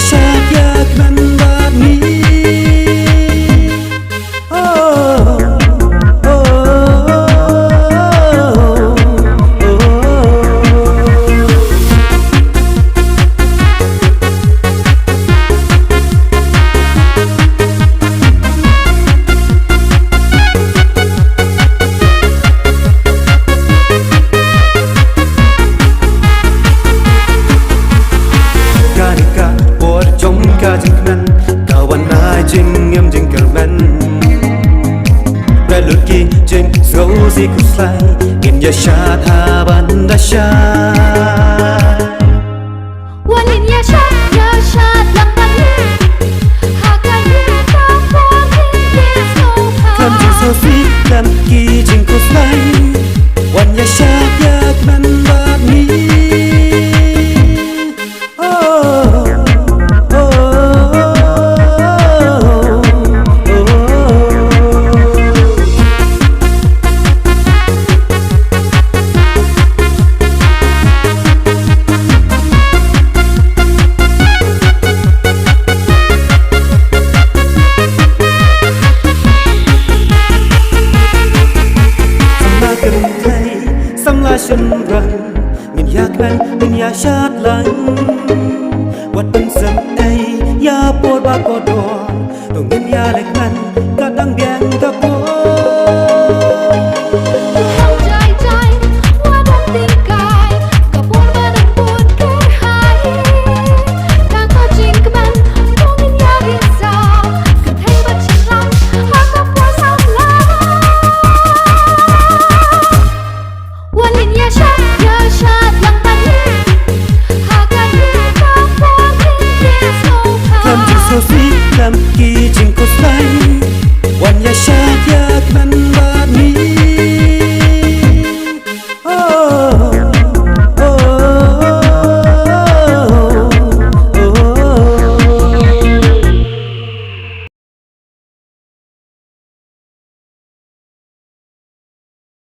ชาติยากมันแบบนี้โอ้โอ้si ku slai ngin ya shat ha ban da sha walin ya shat lang ban ha kan ta ko hin so ha kan jing so si kan ki jing ku slai wan ya shat ya man ba niฉันรังงินอยากนั้นเป็นยาชาติหลังวัดเป็นสันไอยาปวดบากอดอนต้องเงินยาเล็กนั้นก็ตั้งแดงตะโก